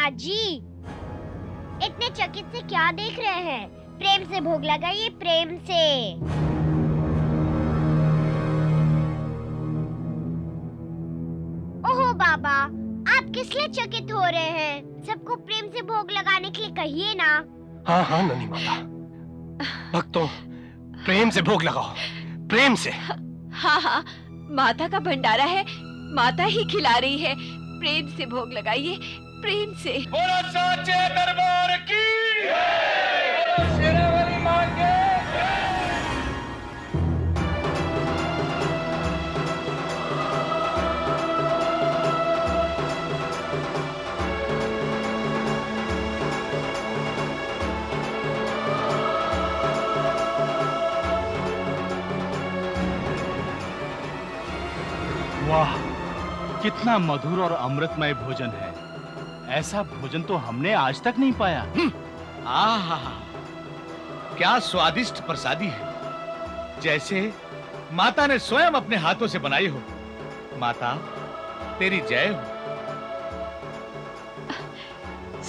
जगन्नाथ जी, इतने चकित से क्या देख रहे हैं? प्रेम से भोग लगाइए, प्रेम से। ओहो बाबा, आप किस लिए चकित हो रहे हैं? सबको प्रेम से भोग लगाने के लिए कहिए ना। हाँ हाँ ननी माता, भक्तों प्रेम से भोग लगाओ, प्रेम से। हाँ हाँ, माता का भंडारा है, माता ही खिला रही है। प्रेम से भोग लगाइए, प्रेम से। बोलो साचे दरबार की, बोलो शेरावाली मां के। वाह, कितना मधुर और अमृतमय भोजन है। ऐसा भोजन तो हमने आज तक नहीं पाया। आहा, क्या स्वादिष्ट प्रसादी है, जैसे माता ने स्वयं अपने हाथों से बनाई हो। माता तेरी जय हो।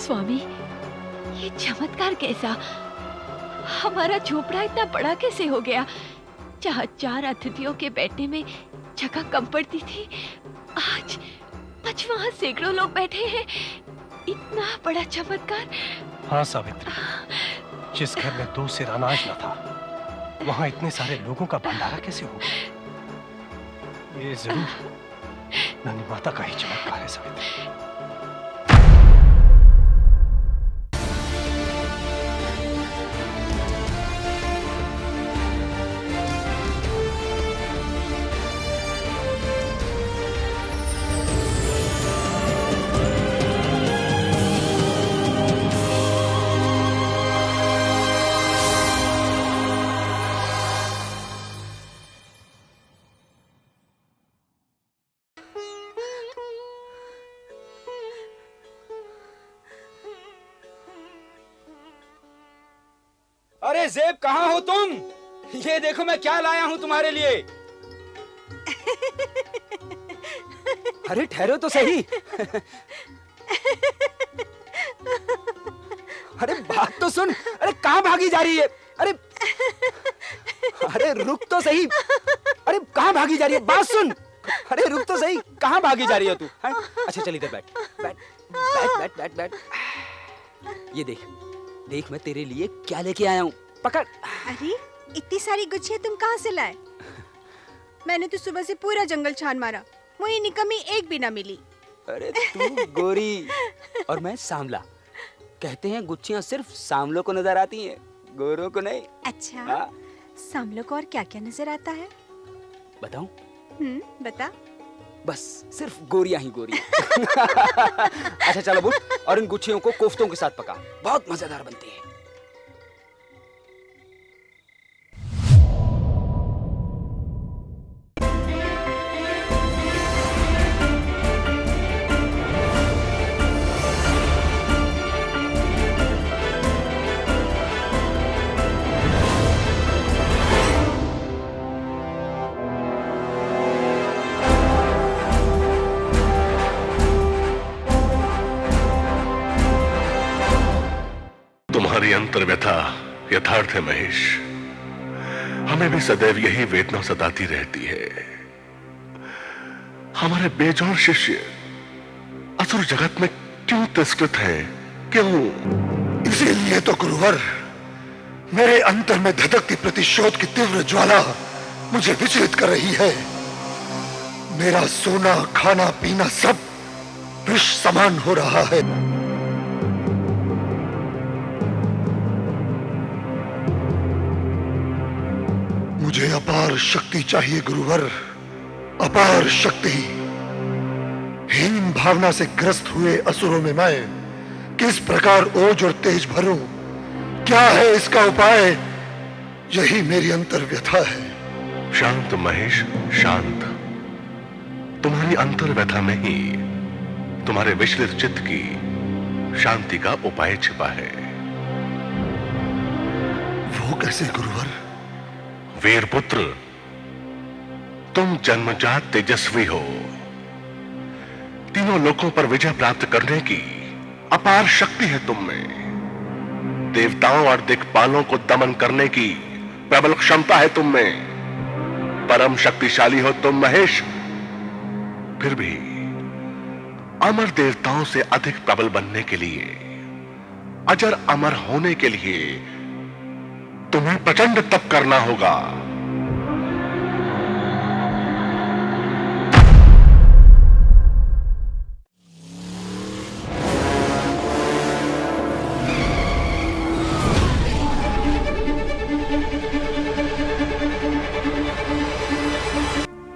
स्वामी, ये चमत्कार कैसा? हमारा झोपड़ा इतना बड़ा कैसे हो गया? जहाँ 4 अतिथियों के बैठने में जगह कम पड़ती थी, आज वहाँ सैकड़ों लोग बैठे हैं। इतना बड़ा चमत्कार। हाँ सावित्री, जिस घर में 2 सेर अनाज न था, वहाँ इतने सारे लोगों का भंडारा कैसे हो गया? ये जरूर ननी माता का ही चमत्कार है सावित्री। अरे ज़ेब, कहाँ हो तुम? ये देखो मैं क्या लाया हूँ तुम्हारे लिए। अरे ठहरो तो सही। अरे बात तो सुन। अरे कहाँ भागी जा रही है? अरे रुक तो सही। अरे कहाँ भागी जा रही है? बात सुन। अरे रुक तो सही, कहाँ भागी जा रही है तू? अच्छा चल इधर बैठ बैठ बैठ बैठ बैठ बैठ। ये देख देख, मैं तेरे लिए क्या लेके आया हूँ, पकड़। अरे इतनी सारी गुच्छियाँ तुम कहाँ से लाए? मैंने तो सुबह से पूरा जंगल छान मारा, मुझे निकम्मी एक भी ना मिली। अरे तू गोरी और मैं सांवला। कहते हैं गुच्छियाँ सिर्फ सांवलों को नजर आती हैं, गोरों को नहीं। अच्छा, हाँ? सांवलों को और क्या क्या नजर आता है? बताऊं? बता। बस सिर्फ गोरियां ही गोरियां। अच्छा चलो बुट, और इन गुच्छियों को कोफ्तों के साथ पका, बहुत मजेदार बनती है। तुम्हारी अंतर व्यथा यथार्थ है महेश। हमें भी सदैव यही वेदना सताती रहती है। हमारे बेजोड़ शिष्य असुर जगत में क्यों तिरस्कृत हैं? क्यों? इसीलिए तो गुरुवर, मेरे अंतर में धधकती प्रतिशोध की तीव्र ज्वाला मुझे विचलित कर रही है। मेरा सोना खाना पीना सब विष समान हो रहा है। मुझे अपार शक्ति चाहिए गुरुवर, अपार शक्ति। हीन भावना से ग्रस्त हुए असुरों में मैं किस प्रकार ओज और तेज भरूं? क्या है इसका उपाय? यही मेरी अंतर व्यथा है। शांत महेश, शांत। तुम्हारी अंतर व्यथा में ही तुम्हारे विचलित चित्त की शांति का उपाय छिपा है। वो कैसे गुरुवर? वीरपुत्र, तुम जन्मजात तेजस्वी हो। तीनों लोकों पर विजय प्राप्त करने की अपार शक्ति है तुम में। देवताओं और दिक्पालों को दमन करने की प्रबल क्षमता है तुम में। परम शक्तिशाली हो तुम महेश। फिर भी अमर देवताओं से अधिक प्रबल बनने के लिए, अजर अमर होने के लिए तुम्हें प्रचंड तप करना होगा।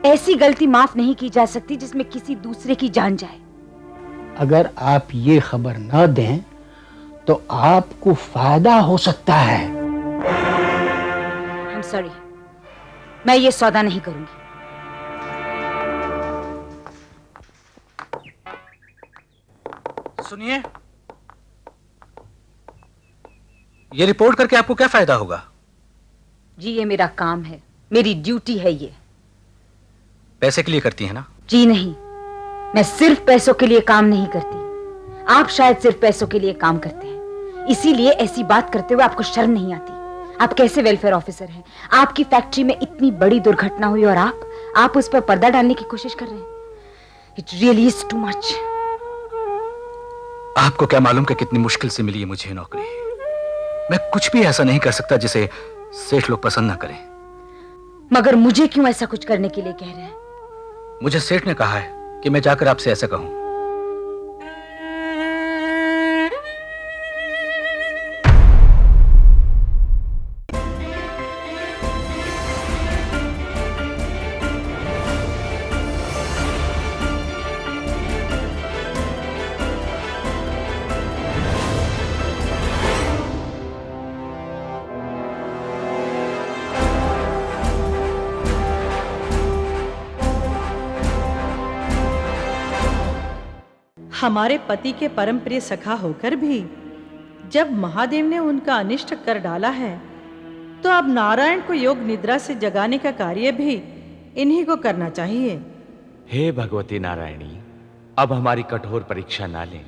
ऐसी गलती माफ नहीं की जा सकती जिसमें किसी दूसरे की जान जाए। अगर आप ये खबर न दें तो आपको फायदा हो सकता है। I'm sorry, मैं ये सौदा नहीं करूंगी। सुनिए, ये रिपोर्ट करके आपको क्या फायदा होगा? जी ये मेरा काम है, मेरी ड्यूटी है ये। पैसे के लिए करती है ना? जी नहीं, मैं सिर्फ पैसों के लिए काम नहीं करती। आप शायद सिर्फ पैसों के लिए काम करते हैं, इसीलिए ऐसी बात करते हुए आपको शर्म नहीं आती। आप कैसे वेलफेयर ऑफिसर हैं? आपकी फैक्ट्री में इतनी बड़ी दुर्घटना हुई और आप उस पर पर्दा डालने की कोशिश कर रहे हैं। It really is too much. आपको क्या मालूम कि कितनी मुश्किल से मिली है मुझे नौकरी। मैं कुछ भी ऐसा नहीं कर सकता जिसे सेठ लोग पसंद ना करें। मगर मुझे क्यों ऐसा कुछ करने के लिए कह रहे हैं? मुझे सेठ ने कहा है कि मैं जाकर आपसे ऐसा कहूं। हमारे पति के परम प्रिय सखा होकर भी जब महादेव ने उनका अनिष्ट कर डाला है तो अब नारायण को योग निद्रा से जगाने का कार्य भी इन्हीं को करना चाहिए। हे भगवती नारायणी, अब हमारी कठोर परीक्षा ना लें।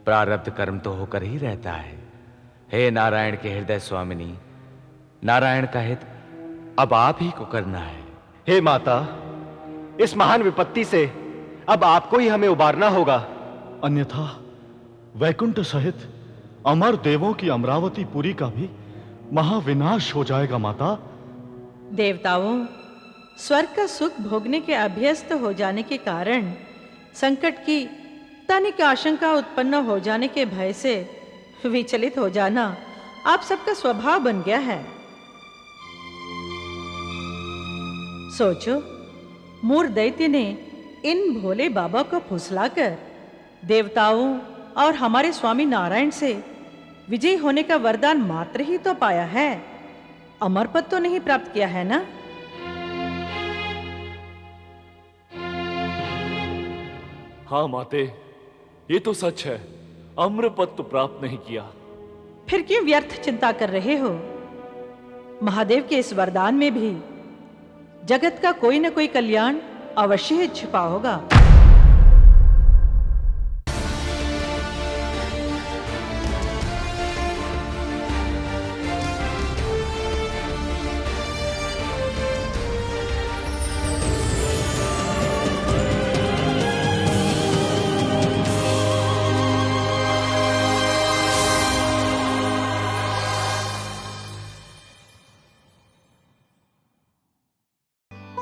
प्रारब्ध कर्म तो होकर ही रहता है। हे नारायण के हृदय स्वामिनी, नारायण का हित अब आप ही को करना है। हे माता, इस महान विपत्ति से अब आपको ही हमें उबारना होगा, अन्यथा वैकुंठ सहित अमर देवों की अमरावतीपुरी का भी महाविनाश हो जाएगा। माता, देवताओं स्वर्ग का सुख भोगने के अभ्यस्त हो जाने के कारण संकट की तनिक आशंका उत्पन्न हो जाने के भय से विचलित हो जाना आप सबका स्वभाव बन गया है। सोचो, मूर दैत्य ने इन भोले बाबा को फुसलाकर देवताओं और हमारे स्वामी नारायण से विजयी होने का वरदान मात्र ही तो पाया है, अमर पद तो नहीं प्राप्त किया है ना। हाँ माते, ये तो सच है, अमर पद तो प्राप्त नहीं किया। फिर क्यों व्यर्थ चिंता कर रहे हो? महादेव के इस वरदान में भी जगत का कोई न कोई कल्याण अवश्य ही छिपा होगा।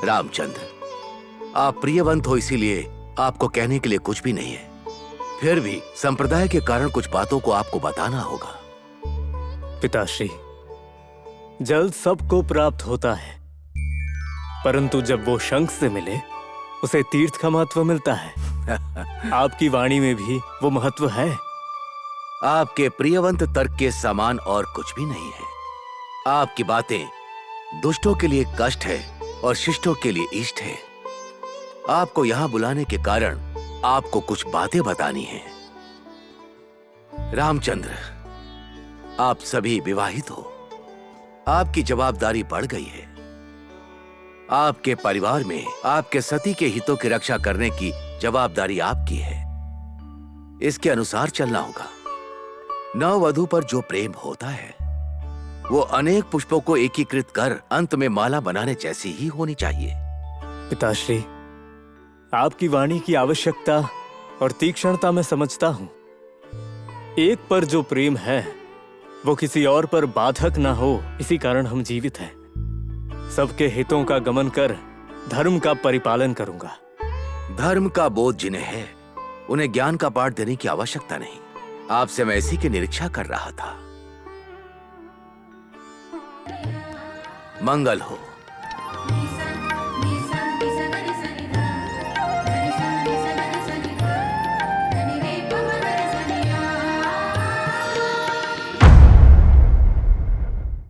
रामचंद्र, आप प्रियवंत हो, इसीलिए आपको कहने के लिए कुछ भी नहीं है। फिर भी संप्रदाय के कारण कुछ बातों को आपको बताना होगा। पिताश्री, जल सबको प्राप्त होता है, परंतु जब वो शंख से मिले उसे तीर्थ का महत्व मिलता है। आपकी वाणी में भी वो महत्व है। आपके प्रियवंत तर्क के समान और कुछ भी नहीं है। आपकी बातें दुष्टों के लिए कष्ट है और शिष्टों के लिए इष्ट है। आपको यहां बुलाने के कारण आपको कुछ बातें बतानी हैं। रामचंद्र, आप सभी विवाहित हो, आपकी जवाबदारी बढ़ गई है। आपके परिवार में आपके सती के हितों की रक्षा करने की जवाबदारी आपकी है। इसके अनुसार चलना होगा। नववधू पर जो प्रेम होता है वो अनेक पुष्पों को एकीकृत कर अंत में माला बनाने जैसी ही होनी चाहिए। पिताश्री, आपकी वाणी की आवश्यकता और तीक्ष्णता मैं समझता हूं। एक पर जो प्रेम है वो किसी और पर बाधक ना हो, इसी कारण हम जीवित हैं। सबके हितों का गमन कर धर्म का परिपालन करूंगा। धर्म का बोध जिन्हें है उन्हें ज्ञान का पाठ देने की आवश्यकता नहीं। आपसे मैं इसी की निरीक्षा कर रहा था। मंगल हो।